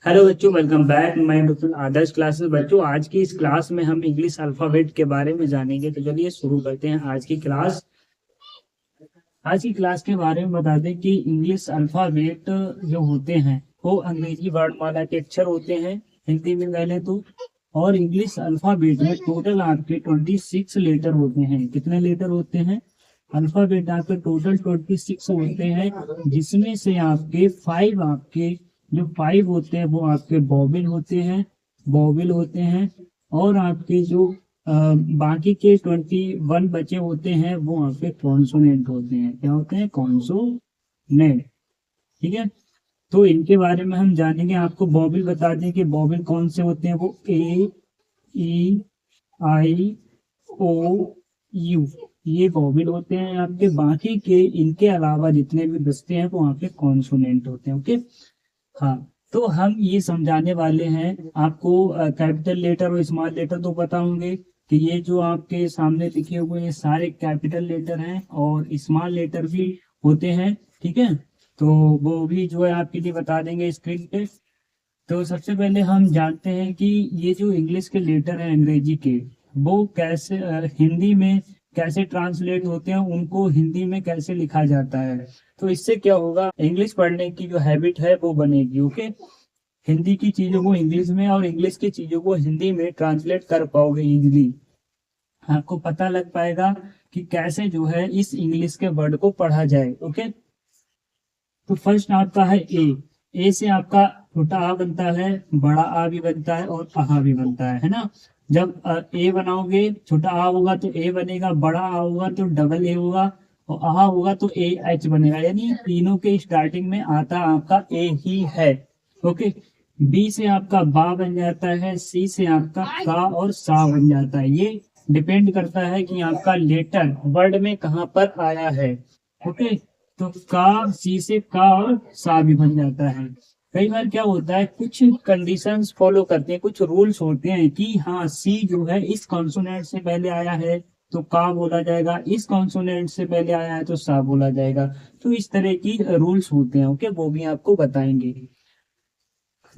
Hello बच्चों, welcome back my Adarsh classes. बच्चों, आज की इस क्लास में हम इंग्लिश अल्फाबेट के बारे में जानेंगे। तो चलिए शुरू करते हैं आज की क्लास। आज की क्लास के बारे में बता दें कि इंग्लिश अल्फाबेट जो होते हैं वो अंग्रेजी वर्णमाला के अक्षर होते हैं, हिंदी में पहले तो। और इंग्लिश अल्फाबेट में टोटल आपके 26 लेटर होते हैं। कितने लेटर होते हैं? अल्फाबेट आपके टोटल 26 होते हैं, जिसमें से आपके फाइव होते हैं वो आपके बॉबिल होते हैं। और आपके जो बाकी के 21 बचे होते हैं वो आपके कॉन्सोनेंट होते हैं। क्या होते हैं? कॉन्सोनेंट। ठीक है, तो इनके बारे में हम जानेंगे। आपको बॉबिल बता दें कि बॉबिल कौन से होते हैं। वो ए, ई, आई, ओ, यू, ये बॉबिल होते हैं आपके। बाकी के इनके अलावा जितने भी बचते हैं वो आपके कॉन्सोनेंट होते हैं। ओके, हाँ। तो हम ये समझाने वाले हैं आपको। कैपिटल लेटर और स्मॉल लेटर तो पता होंगे कि ये जो आपके सामने लिखे हुए हैं सारे कैपिटल लेटर हैं, और स्मॉल लेटर भी होते हैं। ठीक है, तो वो भी जो है आपके लिए बता देंगे स्क्रीन पे। तो सबसे पहले हम जानते हैं कि ये जो इंग्लिश के लेटर हैं अंग्रेजी के, वो कैसे हिंदी में कैसे ट्रांसलेट होते हैं, उनको हिंदी में कैसे लिखा जाता है। तो इससे क्या होगा, इंग्लिश पढ़ने की जो हैबिट है वो बनेगी। ओके, हिंदी की चीजों को इंग्लिश में और इंग्लिश की चीजों को हिंदी में ट्रांसलेट कर पाओगे इजीली। आपको पता लग पाएगा कि कैसे जो है इस इंग्लिश के वर्ड को पढ़ा जाए। ओके, तो फर्स्ट आपका है ए से आपका छोटा आ बनता है, बड़ा आ भी बनता है और अहा भी बनता है ना। जब ए बनाओगे, छोटा आ होगा तो ए बनेगा, बड़ा आ होगा तो डबल ए होगा, और अहा होगा तो ए एच बनेगा। यानी तीनों के स्टार्टिंग में आता आपका ए ही है। ओके, बी से आपका बा बन जाता है, सी से आपका का और सा बन जाता है। ये डिपेंड करता है कि आपका लेटर वर्ड में कहाँ पर आया है। ओके, तो का, सी से का और सा भी बन जाता है। कई बार क्या होता है, कुछ कंडीशंस फॉलो करते हैं, कुछ रूल्स होते हैं कि हाँ सी जो है इस कॉन्सोनेंट से पहले आया है तो का बोला जाएगा, इस कॉन्सोनेंट से पहले आया है तो सा बोला जाएगा। तो इस तरह की रूल्स होते हैं। ओके, वो भी आपको बताएंगे।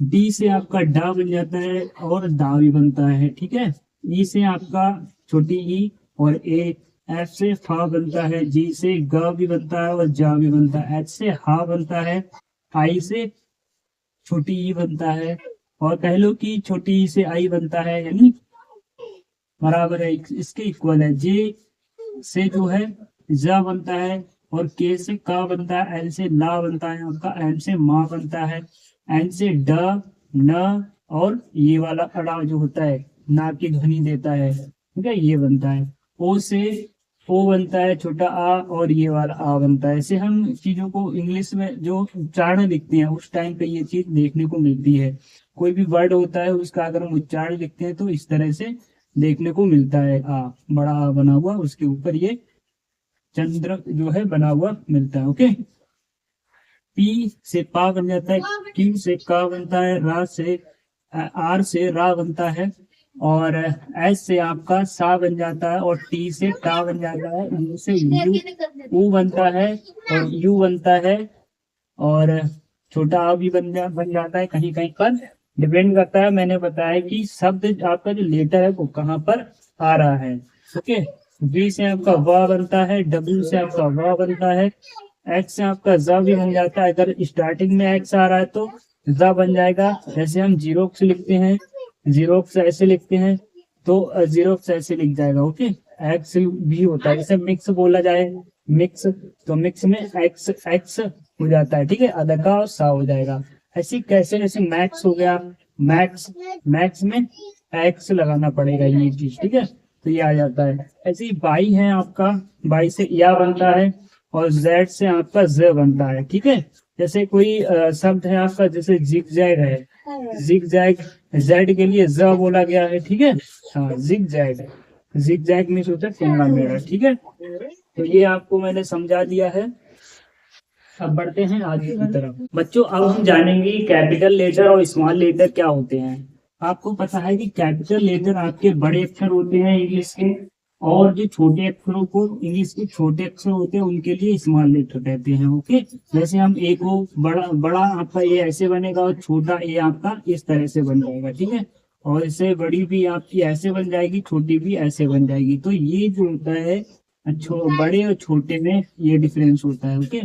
डी से आपका डा बन जाता है और दा भी बनता है। ठीक है, ई से आपका छोटी ई और ए, एफ से फा बनता है, जी से ग भी बनता है और जा भी बनता है, एच से हा बनता है, आई से छोटी ई बनता है, और कह लो कि छोटी ई से आई बनता है, यानी बराबर है, इसके इक्वल है। जे से जो है ज बनता है, और के से का बनता है, एल से ला बनता है आपका, एम से मा बनता है, एन से ड, न, और ये वाला अड़ा जो होता है ना की ध्वनि देता है, ठीक है, ये बनता है। ओ से ओ बनता है छोटा आ, और ये वाला आ बनता है। ऐसे हम चीजों को इंग्लिश में जो उच्चारण लिखते हैं उस टाइम पे ये चीज देखने को मिलती है। कोई भी वर्ड होता है उसका अगर हम उच्चारण लिखते हैं तो इस तरह से देखने को मिलता है। आ, बड़ा आ बना हुआ, उसके ऊपर ये चंद्र जो है बना हुआ मिलता है। ओके, पी से पा बन जाता है, क्यू से का बनता है, रा से आर से रा बनता है, और एस से आपका सा बन जाता है, और टी से टा बन जाता है, यू से यू ऊ बनता है और यू बनता है, और छोटा आ भी बन जाता है कहीं कहीं पर। डिपेंड करता है, मैंने बताया कि शब्द आपका जो लेटर है वो कहाँ पर आ रहा है। ओके, बी से आपका वा बनता है, डब्ल्यू से आपका वा बनता है, एक्स से आपका ज भी बन जाता है। अगर स्टार्टिंग में एक्स आ रहा है तो ज बन जाएगा। जैसे हम जीरोक्स लिखते हैं, जीरोक्स ऐसे लिखते हैं तो जीरोक्स ऐसे लिख जाएगा। ओके, एक्स भी होता है। जैसे मिक्स बोला जाए, मिक्स, तो मिक्स में एक्स एक्स हो जाता है। ठीक है, अदका और सा हो जाएगा। ऐसी कैसे, जैसे मैक्स हो गया, मैक्स, मैक्स में एक्स लगाना पड़ेगा ये चीज। ठीक है, तो ये आ जाता है। ऐसे ही बाई है आपका, बाई से या बनता है, और जेड से आपका ज बनता है। ठीक है, जैसे कोई शब्द है आपका, जैसे जिग जैग है, जिग जैग, जेड के लिए ज बोला गया है। ठीक है, हाँ, जिग जैग, जिग जैग में सोचा टेढ़ा मेढ़ा। ठीक है, तो ये आपको मैंने समझा दिया है। अब बढ़ते हैं आगे की तरफ। बच्चों, अब हम जानेंगे कैपिटल लेटर और स्मॉल लेटर क्या होते हैं। आपको पता है कि कैपिटल लेटर आपके बड़े अक्षर होते हैं इंग्लिश के, और जो छोटे अक्षरों को, इंग्लिश के छोटे अक्षर होते हैं उनके लिए स्मॉल लेटर कहते हैं। ओके, जैसे हम ए को बड़ा बड़ा आपका ए ऐसे बनेगा और छोटा ए आपका इस तरह से बन जाएगा, ठीक है। और इससे बड़ी भी आपकी ऐसे बन जाएगी, छोटी भी ऐसे बन जाएगी। तो ये जो होता है बड़े और छोटे में ये डिफरेंस होता है। ओके,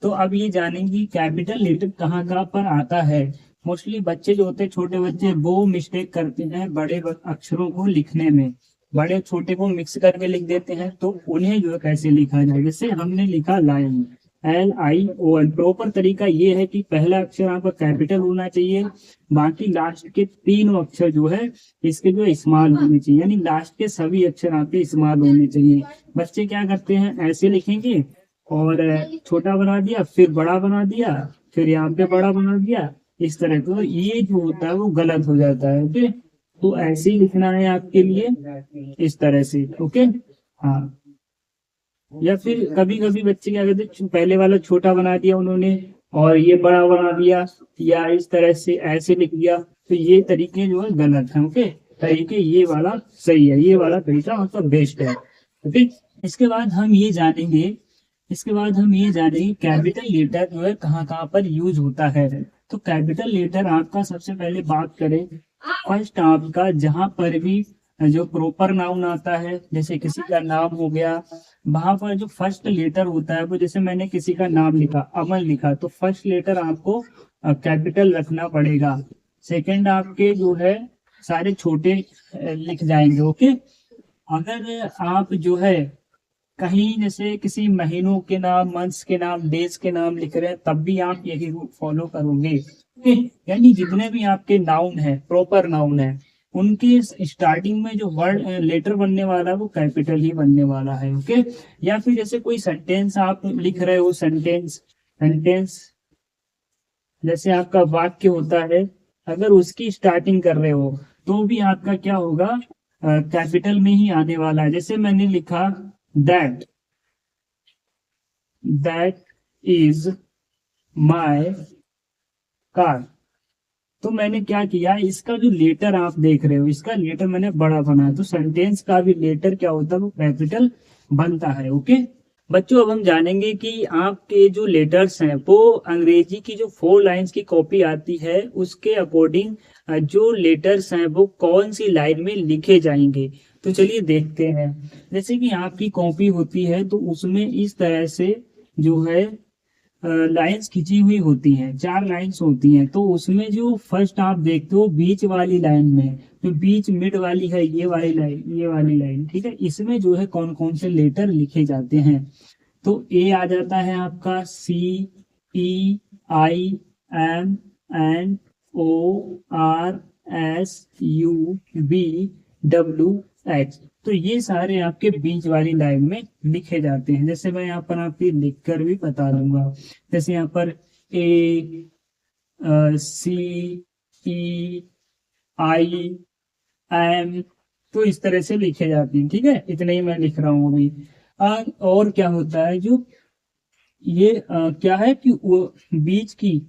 तो अब ये जानेंगे कैपिटल लेटर कहाँ कहाँ पर आता है। मोस्टली बच्चे जो होते हैं, छोटे बच्चे, वो मिस्टेक करते हैं बड़े अक्षरों को लिखने में, बड़े छोटे को मिक्स करके लिख देते हैं। तो उन्हें जो है कैसे लिखा जाए, जैसे हमने लिखा लाइन, LION। प्रॉपर तरीका ये है कि पहला अक्षर आपका कैपिटल होना चाहिए, बाकी लास्ट के तीन अक्षर जो है इसके जो स्मॉल होने चाहिए, यानी लास्ट के सभी अक्षर आपके स्मॉल होने चाहिए। बच्चे क्या करते हैं, ऐसे लिखेंगे और छोटा बना दिया, फिर बड़ा बना दिया, फिर यहाँ पे बड़ा बना दिया, इस तरह। तो ये जो होता है वो गलत हो जाता है। ओके, तो ऐसे ही लिखना है आपके लिए, इस तरह से। ओके, हाँ। या फिर कभी कभी बच्चे क्या करते हैं, पहले वाला छोटा बना दिया उन्होंने और ये बड़ा बना दिया, या इस तरह से ऐसे लिख दिया। तो ये तरीके जो है गलत है। ओके, तरीके ये वाला सही है, ये वाला तरीका मतलब बेस्ट है। ओके, इसके बाद हम ये जानेंगे, कैपिटल लेटर जो है कहाँ कहाँ पर यूज होता है। तो कैपिटल लेटर आपका, सबसे पहले बात करें फर्स्ट आपका, जहां पर भी जो प्रॉपर नाउन आता है, जैसे किसी का नाम हो गया, वहां पर जो फर्स्ट लेटर होता है वो, जैसे मैंने किसी का नाम लिखा, अमन लिखा, तो फर्स्ट लेटर आपको कैपिटल रखना पड़ेगा। सेकंड आपके जो है सारे छोटे लिख जाएंगे। ओके, अगर आप जो है कहीं जैसे किसी महीनों के नाम, मंथ्स के नाम, डेज के नाम लिख रहे हैं, तब भी आप यही रूल फॉलो करोगे। यानी जितने भी आपके नाउन है, प्रॉपर नाउन है, उनके स्टार्टिंग में जो वर्ड लेटर बनने वाला है वो कैपिटल ही बनने वाला है। ओके, या फिर जैसे कोई सेंटेंस आप लिख रहे हो, सेंटेंस जैसे आपका वाक्य होता है, अगर उसकी स्टार्टिंग कर रहे हो तो भी आपका क्या होगा, कैपिटल में ही आने वाला है। जैसे मैंने लिखा दैट इज माय कार, तो मैंने क्या किया, इसका जो लेटर आप देख रहे हो, इसका लेटर मैंने बड़ा बनाया, तो सेंटेंस का भी लेटर क्या होता है, वो कैपिटल बनता है। ओके बच्चों, अब हम जानेंगे कि आपके जो लेटर्स हैं वो अंग्रेजी की जो 4 लाइंस की कॉपी आती है उसके अकॉर्डिंग जो लेटर्स हैं वो कौन सी लाइन में लिखे जाएंगे। तो चलिए देखते हैं। जैसे कि आपकी कॉपी होती है तो उसमें इस तरह से जो है लाइंस खींची हुई होती हैं, 4 लाइंस होती हैं। तो उसमें जो फर्स्ट आप देखते हो बीच वाली लाइन में, जो बीच मिड वाली है, ये वाली लाइन, ठीक है, इसमें जो है कौन कौन से लेटर लिखे जाते हैं। तो ए आ जाता है आपका, CEIMNORSUBWX। तो ये सारे आपके बीच वाली लाइन में लिखे जाते हैं। जैसे मैं यहाँ पर आपकी लिख कर भी बता दूंगा, जैसे यहाँ पर ACEIM, तो इस तरह से लिखे जाते हैं। ठीक है, इतने ही मैं लिख रहा हूँ अभी। और क्या होता है, जो ये क्या है कि वो बीच की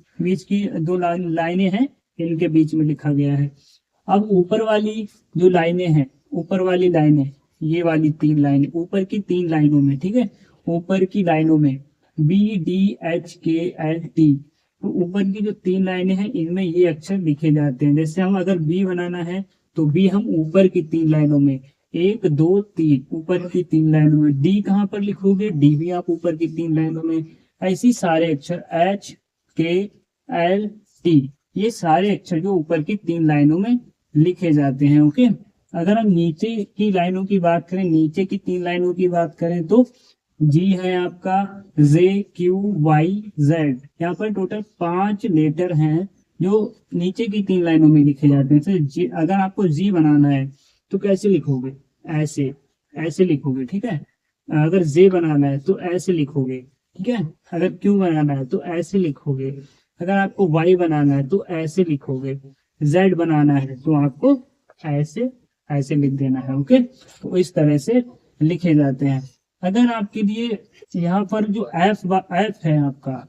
2 लाइनें हैं, इनके बीच में लिखा गया है। अब ऊपर वाली जो लाइनें हैं, ये वाली 3 लाइनें, ऊपर की 3 लाइनों में, ठीक है, ऊपर की लाइनों में BDHKLT, तो ऊपर की जो 3 लाइनें हैं इनमें ये अक्षर लिखे जाते हैं। जैसे हम अगर बी बनाना है तो बी हम ऊपर की 3 लाइनों में, 1 2 3, ऊपर की 3 लाइनों में। डी कहाँ पर लिखोगे, डी भी आप ऊपर की 3 लाइनों में। ऐसी सारे अक्षर HKLT, ये सारे अक्षर जो ऊपर की 3 लाइनों में लिखे जाते हैं। ओके, अगर हम नीचे की लाइनों की बात करें, नीचे की 3 लाइनों की बात करें, तो जी है आपका, JQYZ, यहाँ पर टोटल 5 लेटर हैं जो नीचे की 3 लाइनों में लिखे जाते हैं। जी, अगर आपको जी बनाना है तो कैसे लिखोगे, ऐसे लिखोगे, ठीक है। अगर जे बनाना है तो ऐसे लिखोगे, ठीक है। अगर क्यू बनाना है तो ऐसे लिखोगे। अगर आपको वाई बनाना है तो ऐसे लिखोगे। जेड बनाना है तो आपको ऐसे लिख देना है। ओके, तो इस तरह से लिखे जाते हैं। अगर आपके लिए यहाँ पर जो एफ है आपका,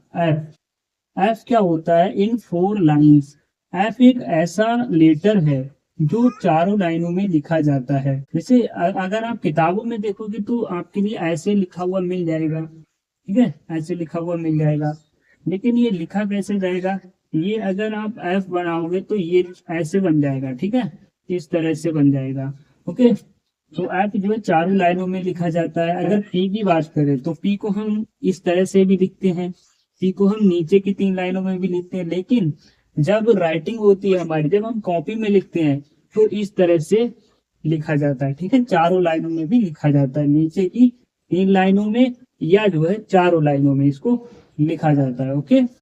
एफ क्या होता है, इन 4 लाइंस, एफ एक ऐसा लेटर है जो चारों लाइनों में लिखा जाता है। जैसे अगर आप किताबों में देखोगे तो आपके लिए ऐसे लिखा हुआ मिल जाएगा, ठीक है, ऐसे लिखा हुआ मिल जाएगा। लेकिन ये लिखा कैसे जाएगा, ये अगर आप एफ बनाओगे तो ये ऐसे बन जाएगा, ठीक है, इस तरह से बन जाएगा। ओके, तो एफ जो है चारों लाइनों में लिखा जाता है। अगर पी की बात करें तो पी को हम इस तरह से भी लिखते हैं, पी को हम नीचे की 3 लाइनों में भी लिखते हैं। लेकिन जब राइटिंग होती है हमारी, जब हम कॉपी में लिखते हैं तो इस तरह से लिखा जाता है, ठीक है, चारों लाइनों में भी लिखा जाता है, नीचे की 3 लाइनों में या जो है चारों लाइनों में इसको लिखा जाता है। ओके।